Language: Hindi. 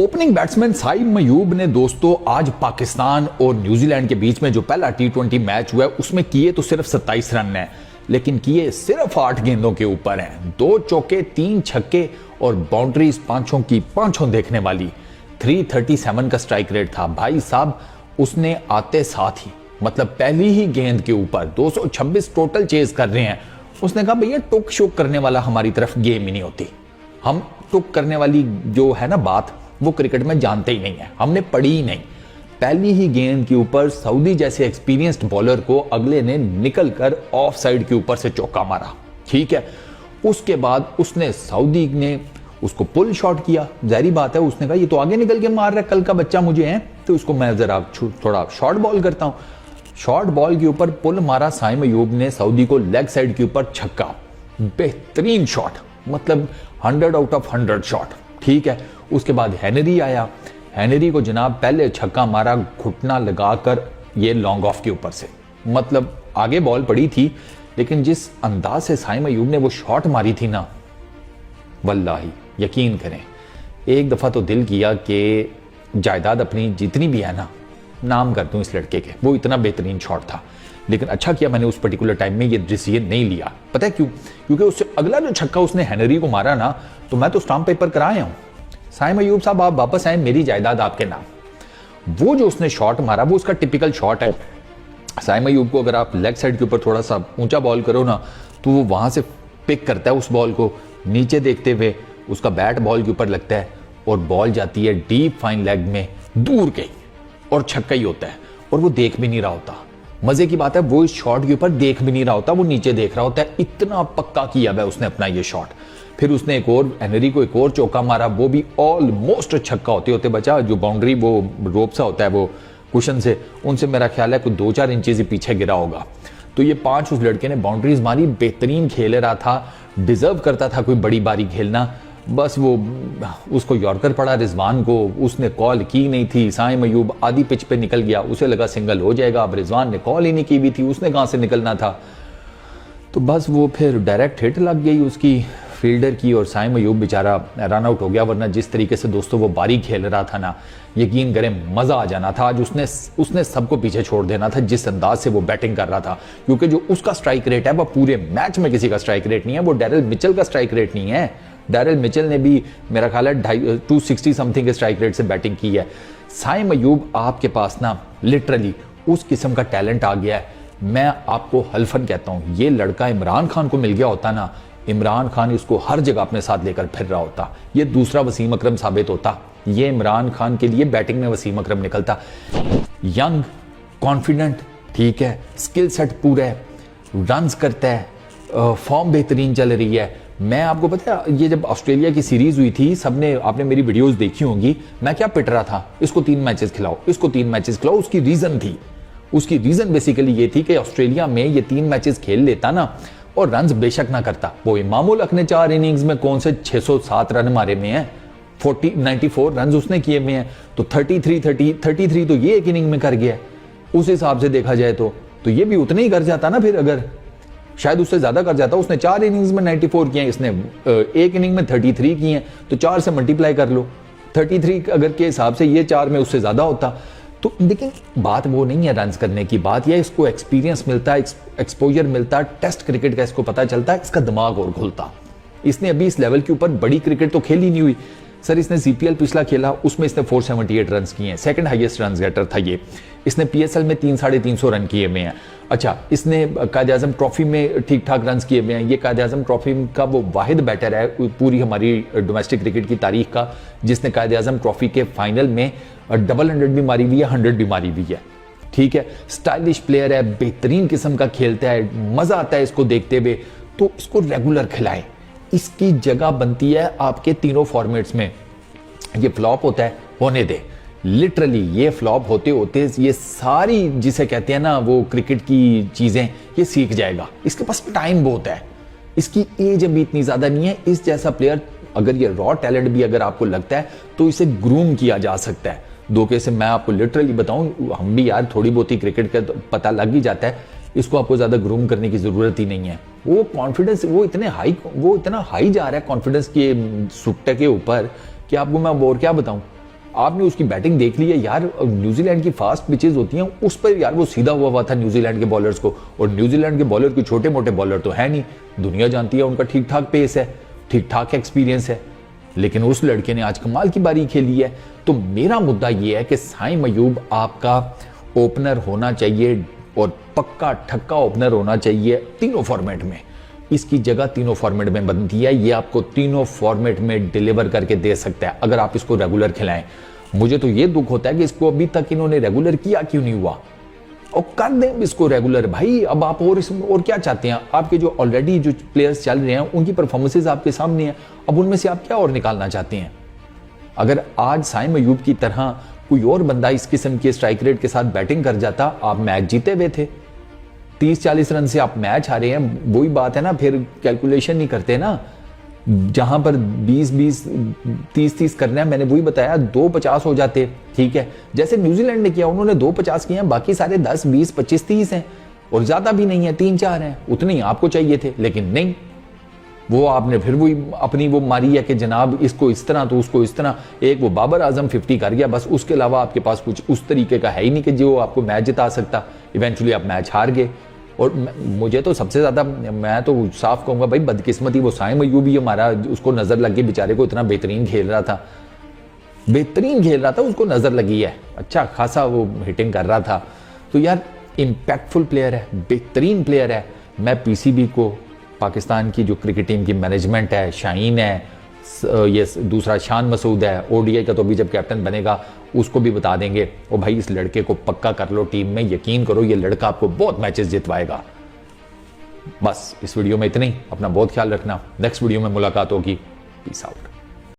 ओपनिंग बैट्समैन साइम मयूब ने दोस्तों आज पाकिस्तान और न्यूजीलैंड के बीच में जो पहला T20 मैच हुआ है उसमें किए तो सिर्फ 27 रन हैं, लेकिन किए सिर्फ 8 गेंदों के ऊपर हैं। 2 चौके 3 छक्के और बाउंड्रीज पांचों की पांचों देखने वाली। 337 का स्ट्राइक रेट था भाई साहब। उसने आते साथ ही मतलब पहली ही गेंद के ऊपर 226 टोटल चेज कर रहे हैं। उसने कहा भैया टुक शोक करने वाला हमारी तरफ गेम ही नहीं होती। हम टुक करने वाली जो है ना बात वो क्रिकेट में जानते ही नहीं है, हमने पढ़ी ही नहीं। पहली ही गेंद के ऊपर सऊदी जैसे एक्सपीरियंस्ड बॉलर को अगले ने निकलकर ऑफ साइड के ऊपर से चौका मारा। ठीक है, उसके बाद उसने सऊदी ने उसको पुल शॉट किया। जाहिर बात है उसने कहा ये तो आगे निकल के मार रहा है, कल का बच्चा मुझे है, तो उसको मैं जरा थोड़ा शॉर्ट बॉल करता हूं। शॉर्ट बॉल के ऊपर पुल मारा साइम अयूब ने सऊदी को, लेग साइड के ऊपर छक्का। बेहतरीन शॉट, मतलब 100 आउट ऑफ 100 शॉट। ठीक है, उसके बाद हेनरी आया। हेनरी को जनाब पहले छक्का मारा घुटना लगाकर ये लॉन्ग ऑफ के ऊपर से, मतलब आगे बॉल पड़ी थी लेकिन जिस अंदाज से साइम अयूब ने वो शॉट मारी थी ना, वल्लाही यकीन करें एक दफा तो दिल किया कि जायदाद अपनी जितनी भी है ना नाम कर दूं इस लड़के के, वो इतना बेहतरीन शॉट था। लेकिन अच्छा किया मैंने उस पर्टिकुलर टाइम में ये डिसीजन नहीं लिया। पता है क्यों? क्योंकि उससे अगला जो छक्का उसने हेनरी को मारा ना, तो मैं तो स्टाम्प पेपर कराया हूं, साइम अयूब साहब आप वापस आए, मेरी जायदाद आपके नाम। वो जो उसने शॉट मारा वो उसका टिपिकल शॉट है। साइम अयूब को अगर आप लेग साइड के ऊपर थोड़ा सा ऊंचा बॉल करो ना तो वो वहां से पिक करता है उस बॉल को, नीचे देखते हुए उसका बैट बॉल के ऊपर लगता है और बॉल जाती है डीप फाइन लेग में दूर गई और छक्का ही होता है, और वो देख भी नहीं रहा होता। मजे की बात है वो इस शॉट के ऊपर देख भी नहीं रहा होता, वो नीचे देख रहा होता है। इतना पक्का किया है उसने अपना ये शॉट। फिर उसने एक और हेनरी को एक और चौका मारा, वो भी ऑलमोस्ट छक्का होते होते बचा। जो बाउंड्री वो रोप सा होता है वो कुशन से, उनसे मेरा ख्याल है कोई 2-4 इंचेस ही पीछे गिरा होगा। तो ये 5 उस लड़के ने बाउंड्रीज मारी, बेहतरीन खेल रहा था, डिजर्व करता था कोई बड़ी बारी खेलना। बस वो उसको यॉर्कर पड़ा रिजवान को, उसने कॉल की नहीं थी। साइम अयूब आधी पिच पे निकल गया, उसे लगा सिंगल हो जाएगा। अब रिजवान ने कॉल ही नहीं की भी थी, उसने कहां से निकलना था। तो बस वो फिर डायरेक्ट हिट लग गई उसकी फील्डर की और साइम अयूब बेचारा रन आउट हो गया। वरना जिस तरीके से दोस्तों वो बारी खेल रहा था ना, यकीन करें मजा आ जाना था। आज उसने सबको पीछे छोड़ देना था जिस अंदाज से वो बैटिंग कर रहा था, क्योंकि जो उसका स्ट्राइक रेट है वो पूरे मैच में किसी का स्ट्राइक रेट नहीं है। वो डैरिल मिचेल का स्ट्राइक रेट नहीं है। डैरिल मिचेल ने भी मेरा ख्याल है 260 समथिंग के स्ट्राइक रेट से बैटिंग की है। साइम अयूब आपके पास ना लिटरली उस किस्म का टैलेंट आ गया है। मैं आपको हल्फन कहता हूं, ये लड़का इमरान खान को मिल गया होता ना, इमरान खान इसको हर जगह अपने साथ लेकर फिर रहा होता, ये दूसरा वसीम अकरम साबित होता। ये इमरान खान के लिए बैटिंग में वसीम अकरम निकलता। यंग, कॉन्फिडेंट, ठीक है, स्किल सेट पूरा है, रन्स करता है, फॉर्म बेहतरीन चल रही है। मैं आपको पता है ये जब ऑस्ट्रेलिया की सीरीज हुई थी, सबने आपने मेरी वीडियोस देखी होंगी, मैं क्या पिट रहा था, इसको 3 मैचेस खिलाओ, इसको 3 मैचेस खिलाओ। उसकी रीजन थी, उसकी रीजन बेसिकली ये थी कि ऑस्ट्रेलिया में ये 3 मैचेस खेल लेता ना और रन्स बेशक ना करता। वो इमामुल हक ने 4 इनिंग्स में कौन से 607 रन मारे में हैं, 94 रन उसने किए में हैं, तो 33 तो ये एक इनिंग में कर गया। उस हिसाब से देखा जाए तो ये भी उतने ही कर जाता ना, फिर अगर शायद उससे ज्यादा कर जाता। उसने 4 इनिंग्स में 94 किए, इसने एक इनिंग में 33 किए हैं, तो 4 से मल्टीप्लाई कर लो। 33 अगर के हिसाब से ये 4 में उससे ज्यादा होता। तो लेकिन बात वो नहीं है रन्स करने की, बात यह इसको एक्सपीरियंस मिलता है, एक्सपोजर मिलता है, टेस्ट क्रिकेट का इसको पता चलता है, इसका दिमाग और खुलता। इसने अभी इस लेवल के ऊपर बड़ी क्रिकेट तो खेली नहीं हुई। सर इसने सीपीएल पिछला खेला, उसमें इसने 478 रन किए हैं, सेकंड हाईएस्ट रन गेटर था ये। इसने पीएसएल में 300-350 रन किए हुए हैं। अच्छा, इसने कायद आजम ट्रॉफी में ठीक ठाक रन किए हुए हैं। ये कायद आजम ट्रॉफी का वो वाहिद बैटर है पूरी हमारी डोमेस्टिक क्रिकेट की तारीख का जिसने कायद आजम ट्रॉफी के फाइनल में 100 भी मारी हुई है, 100 भी मारी हुई है। ठीक है, स्टाइलिश प्लेयर है, बेहतरीन किस्म का खेलता है, मजा आता है इसको देखते हुए। तो इसको रेगुलर खिलाएं, इसकी जगह बनती है आपके तीनों फॉर्मेट्स में। ये फ्लॉप होता है, होने दे। लिटरली ये फ्लॉप होते होते ये सारी जिसे कहते हैं ना वो क्रिकेट की चीजें ये सीख जाएगा। इसके पास टाइम बहुत है, इसकी एज अभी इतनी ज्यादा नहीं है। इस जैसा प्लेयर अगर ये रॉ टैलेंट भी अगर आपको लगता है तो इसे ग्रूम किया जा सकता है। धोखे से मैं आपको लिटरली बताऊं, हम भी यार थोड़ी बहुत ही क्रिकेट का तो पता लग ही जाता है, इसको आपको ज्यादा ग्रूम करने की जरूरत ही नहीं है। वो कॉन्फिडेंस वो इतना हाई जा रहा है कॉन्फिडेंस के सुट्टे के ऊपर कि आपको मैं और क्या बताऊं। आपने उसकी बैटिंग देख ली है यार, न्यूजीलैंड की फास्ट पिचेस होती हैं उस पर यार वो सीधा हुआ था न्यूजीलैंड के बॉलर्स को, और न्यूजीलैंड के बॉलर कोई छोटे मोटे बॉलर तो है नहीं, दुनिया जानती है उनका ठीक ठाक पेस है, ठीक ठाक एक्सपीरियंस है, लेकिन उस लड़के ने आज कमाल की बारी खेली है। तो मेरा मुद्दा यह है कि साइम अयूब आपका ओपनर होना चाहिए और पक्का ठक्का ओपनर होना चाहिए तीनों फॉर्मेट में। इसकी जगह तीनों फॉर्मेट में बनती है, ये आपको तीनों फॉर्मेट में डिलीवर करके दे सकता है अगर आप इसको रेगुलर खिलाएं। मुझे तो ये दुख होता है कि इसको अभी तक इन्होंने रेगुलर किया क्यों नहीं हुआ, और कर दें इसको रेगुलर भाई। अब आप और क्या चाहते हैं, आपके जो ऑलरेडी जो प्लेयर्स चल रहे हैं उनकी परफॉर्मेंसेज आपके सामने हैं, अब उनमें से आप क्या और निकालना चाहते हैं। अगर आज साइम अयूब की तरह कोई और बंदा इस किस्म के स्ट्राइक रेट के साथ बैटिंग कर जाता, आप मैच जीते हुए थे। 30-40 रन से आप मैच हारे हैं, वही बात है ना, फिर कैलकुलेशन नहीं करते ना, जहां पर 20-20 30-30 करना है, मैंने वही बताया 2-50 हो जाते, ठीक है। जैसे न्यूजीलैंड ने किया, उन्होंने 2-50 किए हैं, बाकी सारे 10, 20, 25, 30 हैं, और ज्यादा भी नहीं है, 3-4 हैं, उतने ही आपको चाहिए थे, लेकिन नहीं, वो आपने फिर वही अपनी वो मारी है कि जनाब इसको इस तरह तो उसको इस तरह। एक वो बाबर आजम 50 कर गया, बस उसके अलावा आपके पास कुछ उस तरीके का है ही नहीं कि जो आपको मैच जिता सकता। इवेंचुअली आप मैच हार गए। और मुझे तो सबसे ज़्यादा, मैं तो साफ कहूँगा भाई बदकिस्मती वो साइम अयूब ही हमारा, उसको नज़र लग गई बेचारे को, इतना बेहतरीन खेल रहा था, उसको नज़र लगी है, अच्छा खासा वो हिटिंग कर रहा था। तो यार इम्पैक्टफुल प्लेयर है, बेहतरीन प्लेयर है। मैं पीसीबी को, पाकिस्तान की जो क्रिकेट टीम की मैनेजमेंट है, शाहीन है, ये दूसरा शान मसूद है, ओडीआई का तो अभी जब कैप्टन बनेगा उसको भी बता देंगे, और भाई इस लड़के को पक्का कर लो टीम में, यकीन करो ये लड़का आपको बहुत मैचेस जितवाएगा। बस इस वीडियो में इतना ही, अपना बहुत ख्याल रखना, नेक्स्ट वीडियो में मुलाकात होगी, पीस आउट।